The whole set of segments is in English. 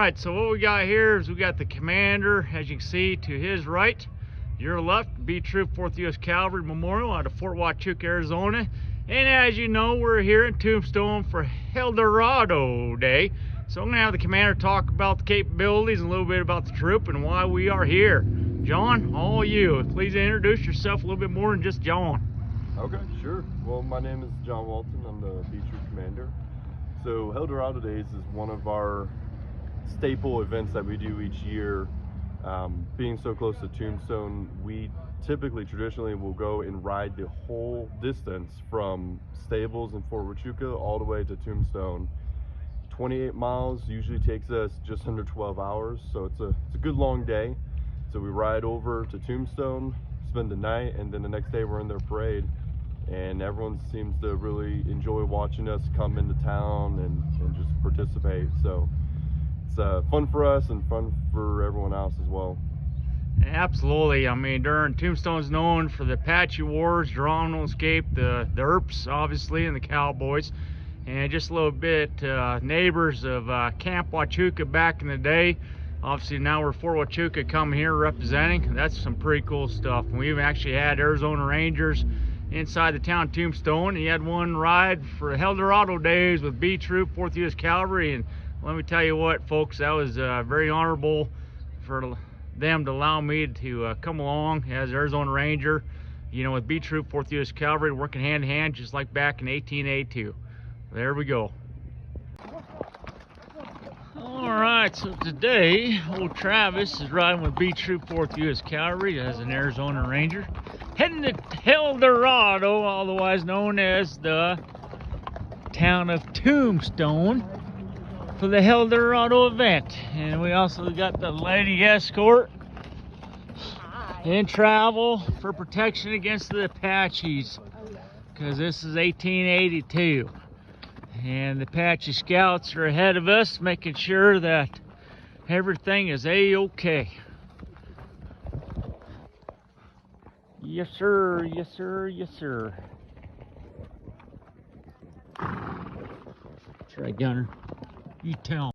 right, so what we got here is we got the commander, as you can see, to his right. Your left, B Troop 4th U.S. Cavalry Memorial out of Fort Huachuca, Arizona. And as you know, we're here in Tombstone for Helldorado Day. So I'm going to have the commander talk about the capabilities and a little bit about the troop and why we are here. John, all you. Please introduce yourself a little bit more than just John. Okay, sure. Well, my name is John Walton. I'm the B Troop commander. So Helldorado Days is one of our staple events that we do each year. Being so close to Tombstone, we traditionally will go and ride the whole distance from stables in Fort Huachuca all the way to Tombstone. 28 miles usually takes us just under 12 hours, so it's a good long day. So we ride over to Tombstone, spend the night, and then the next day we're in their parade. And everyone seems to really enjoy watching us come into town and just participate. So it's fun for us and fun for everyone else as well. Absolutely. I mean, Tombstone's known for the Apache Wars, Geronimo Escape, the Earps, obviously, and the Cowboys. And just a little bit, neighbors of Camp Huachuca back in the day. Obviously, now we're Fort Huachuca coming here representing. That's some pretty cool stuff. And we've actually had Arizona Rangers inside the town of Tombstone. And you had one ride for Helldorado Days with B Troop 4th U.S. Cavalry. And let me tell you what, folks, that was very honorable for them to allow me to come along as Arizona Ranger, you know, with B Troop 4th U.S. Cavalry, working hand in hand just like back in 1882. There we go. All right, so today old Travis is riding with B Troop 4th U.S. Cavalry as an Arizona Ranger, heading to Helldorado, otherwise known as the town of Tombstone, for the Helldorado event. And we also got the lady escort in travel for protection against the Apaches, because this is 1882 and the Apache scouts are ahead of us, making sure that everything is a-okay. Yes sir, yes sir, yes sir. That's right, Gunner. You tell 'em.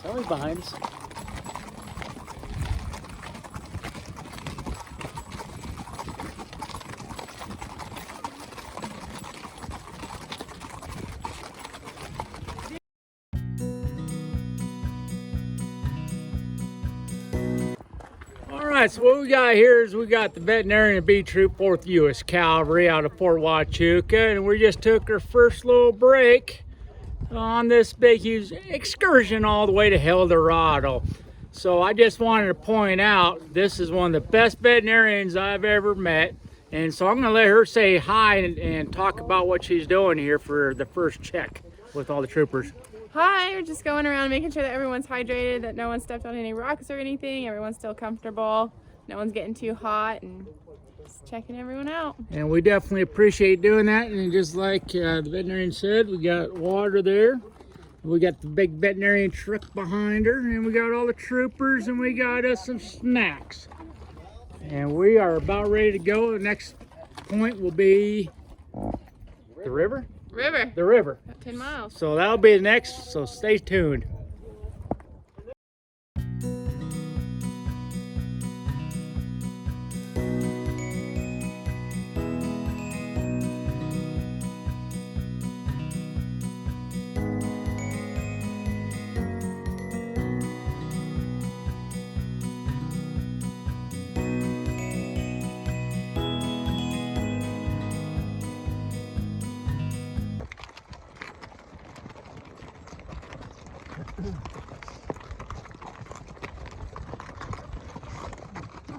Somebody behind us. Alright, so what we got here is we got the veterinarian B Troop 4th U.S. Cavalry out of Fort Huachuca, and we just took our first little break on this big huge excursion all the way to Helldorado. So I just wanted to point out this is one of the best veterinarians I've ever met, and so I'm going to let her say hi and talk about what she's doing here for the first check with all the troopers. Hi, we're just going around making sure that everyone's hydrated, that no one stepped on any rocks or anything, everyone's still comfortable, no one's getting too hot, and just checking everyone out. And we definitely appreciate doing that. And just like the veterinarian said, we got water there. We got the big veterinarian truck behind her, and we got all the troopers, and we got us some snacks. And we are about ready to go. The next point will be the river? The river. About 10 miles. So that'll be the next, so stay tuned.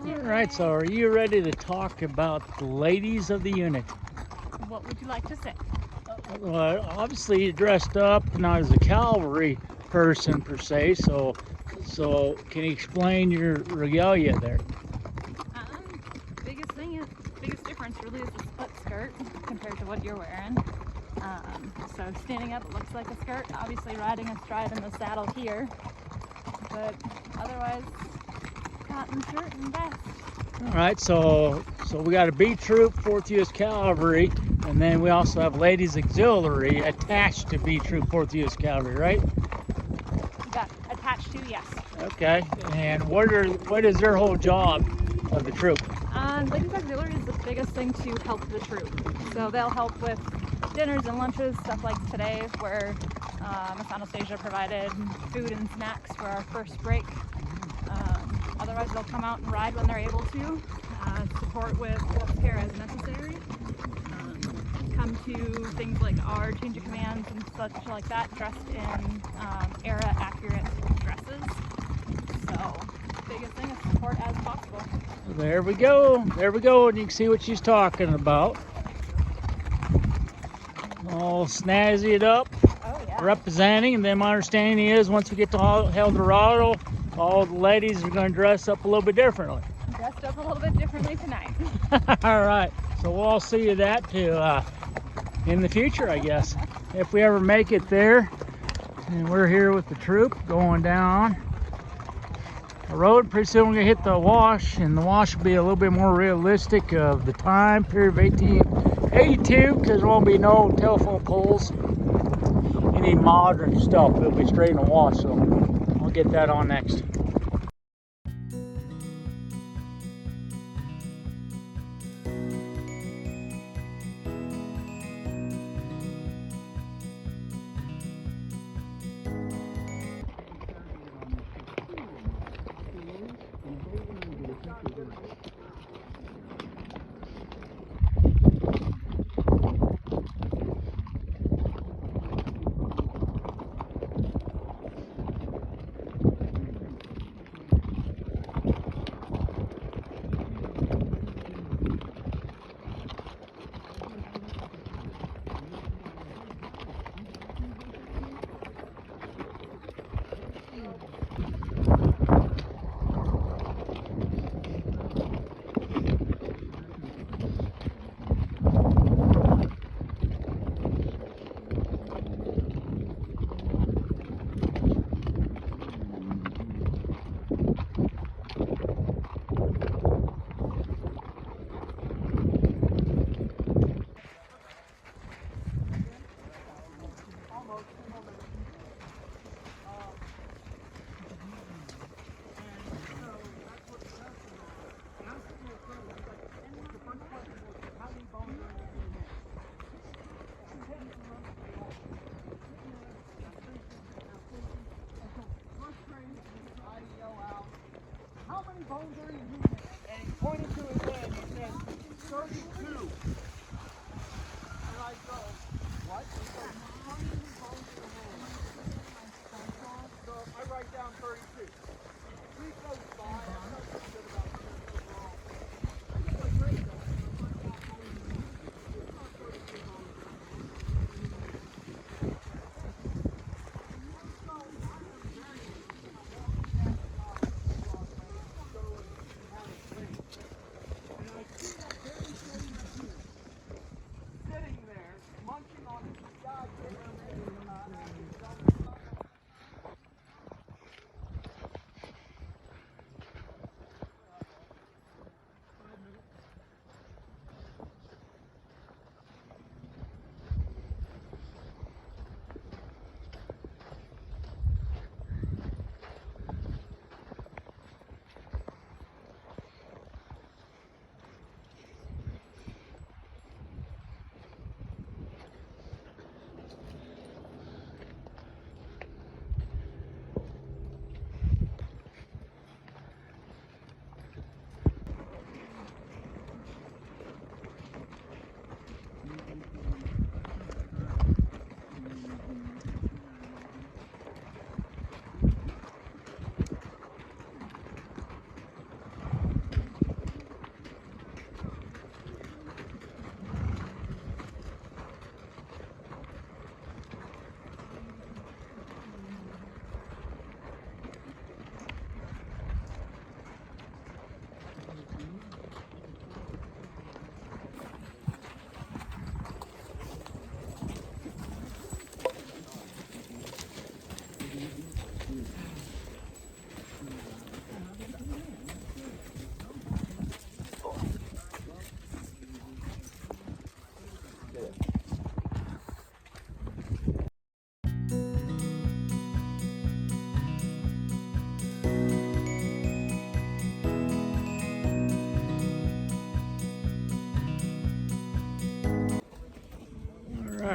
All right, so are you ready to talk about the ladies of the unit? What would you like to say? Well, obviously you dressed up not as a cavalry person per se, so can you explain your regalia there? Biggest difference really is the split skirt compared to what you're wearing. So standing up looks like a skirt, obviously riding astride in the saddle here, but otherwise cotton shirt and vest. All right, so we got a B Troop 4th U.S. Cavalry, and then we also have Ladies Auxiliary attached to B Troop 4th U.S. Cavalry, right? You got attached to, yes. Okay, and what is their whole job of the troop? Ladies Auxiliary is the biggest thing to help the troop. So they'll help with dinners and lunches, stuff like today, where Miss Anastasia provided food and snacks for our first break. Otherwise, they'll come out and ride when they're able to, support with health care as necessary, come to things like our change of commands and such like that, dressed in era-accurate dresses. So, biggest thing is support as possible. There we go, and you can see what she's talking about. All snazzy it up, Oh, yeah. representing, and then my understanding is once we get to Helldarado, all the ladies are going to dress up a little bit differently. Dressed up a little bit differently tonight. All right, so we'll all see you that too in the future, I guess, if we ever make it there. And we're here with the troop going down the road. Pretty soon we're gonna hit the wash, and the wash will be a little bit more realistic of the time period of 1882, because there won't be no telephone poles, any modern stuff. It'll be straight in the wash, so I'll get that on next.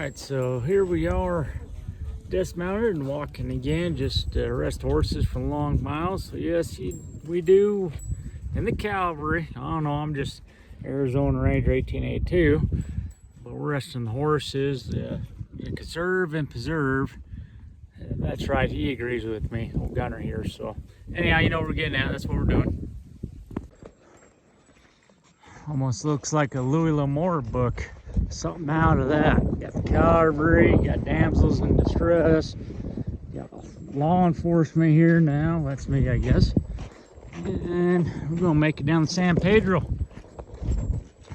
Alright, so here we are, dismounted and walking again, just rest horses for long miles. So yes, we do in the Cavalry. I don't know, I'm just Arizona Ranger 1882, but we're resting the horses, conserve and preserve. That's right, he agrees with me, old Gunner here. So anyhow, you know what we're getting at, that's what we're doing. Almost looks like a Louis L'Amour book. Something out of that. Got the Cavalry, got damsels in distress, got law enforcement here now. That's me, I guess. And we're gonna make it down the San Pedro.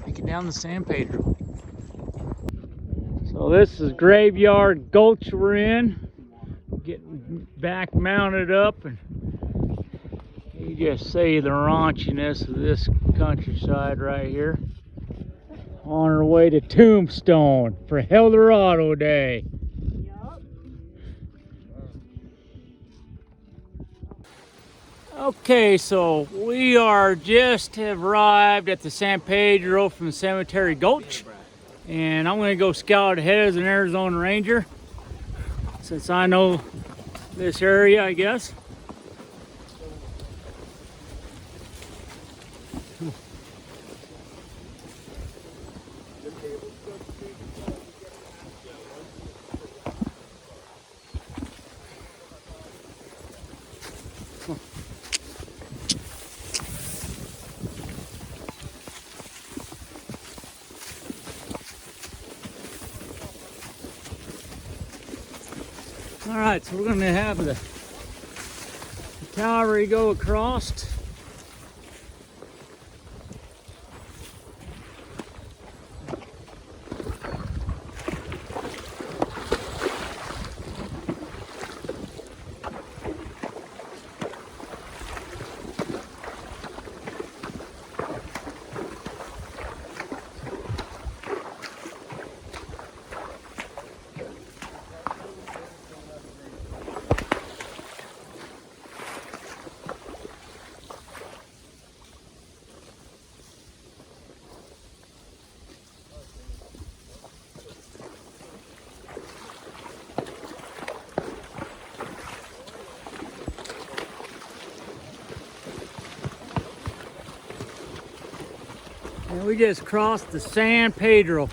Make it down the San Pedro. So this is Graveyard Gulch we're in. Getting back mounted up, and you just see the raunchiness of this countryside right here. On our way to Tombstone for Helldorado Day. Okay, so we are just have arrived at the San Pedro from the Cemetery Gulch, and I'm going to go scout ahead as an Arizona Ranger, since I know this area, I guess. All right, so we're going to have the cavalry go across. And we just crossed the San Pedro.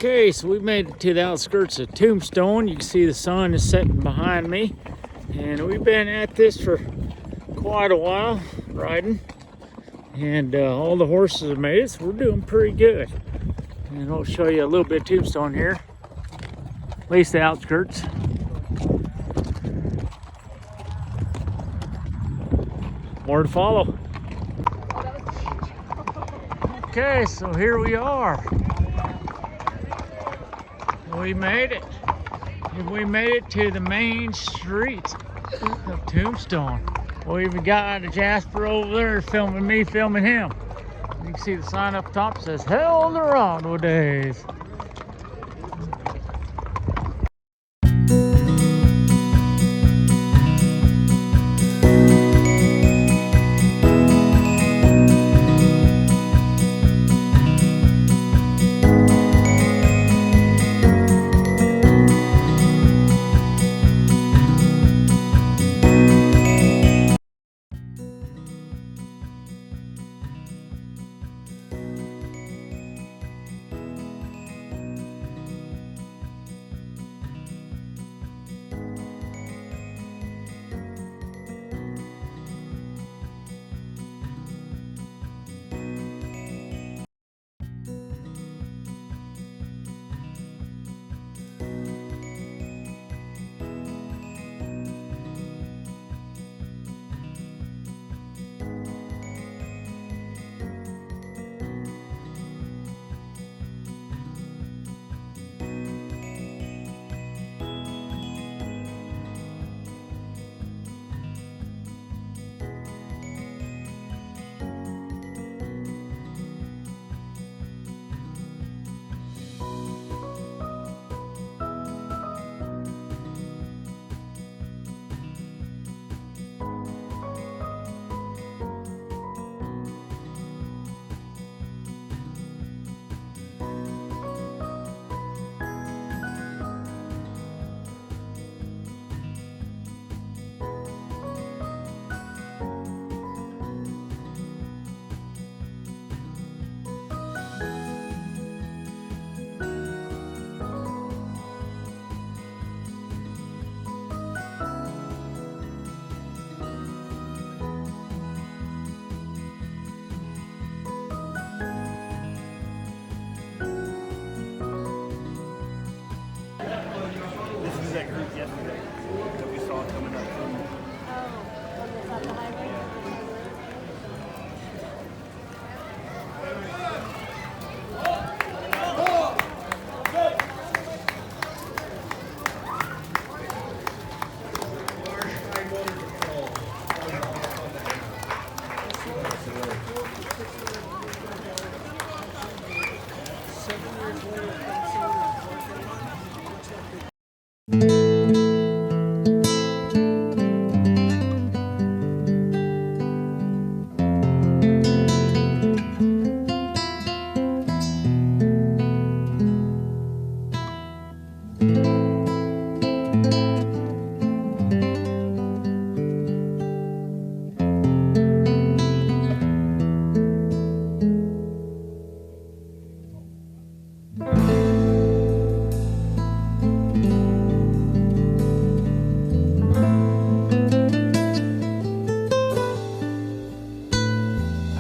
Okay, so we made it to the outskirts of Tombstone. You can see the sun is setting behind me. And we've been at this for quite a while, riding. And all the horses have made it, so we're doing pretty good. And I'll show you a little bit of Tombstone here. At least the outskirts. More to follow. Okay, so here we are. We made it. We made it to the main street of Tombstone. We even got Jasper over there filming me, filming him. You can see the sign up top that says Helldorado Days. That group yesterday that we saw coming up from the highway.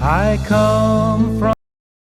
I come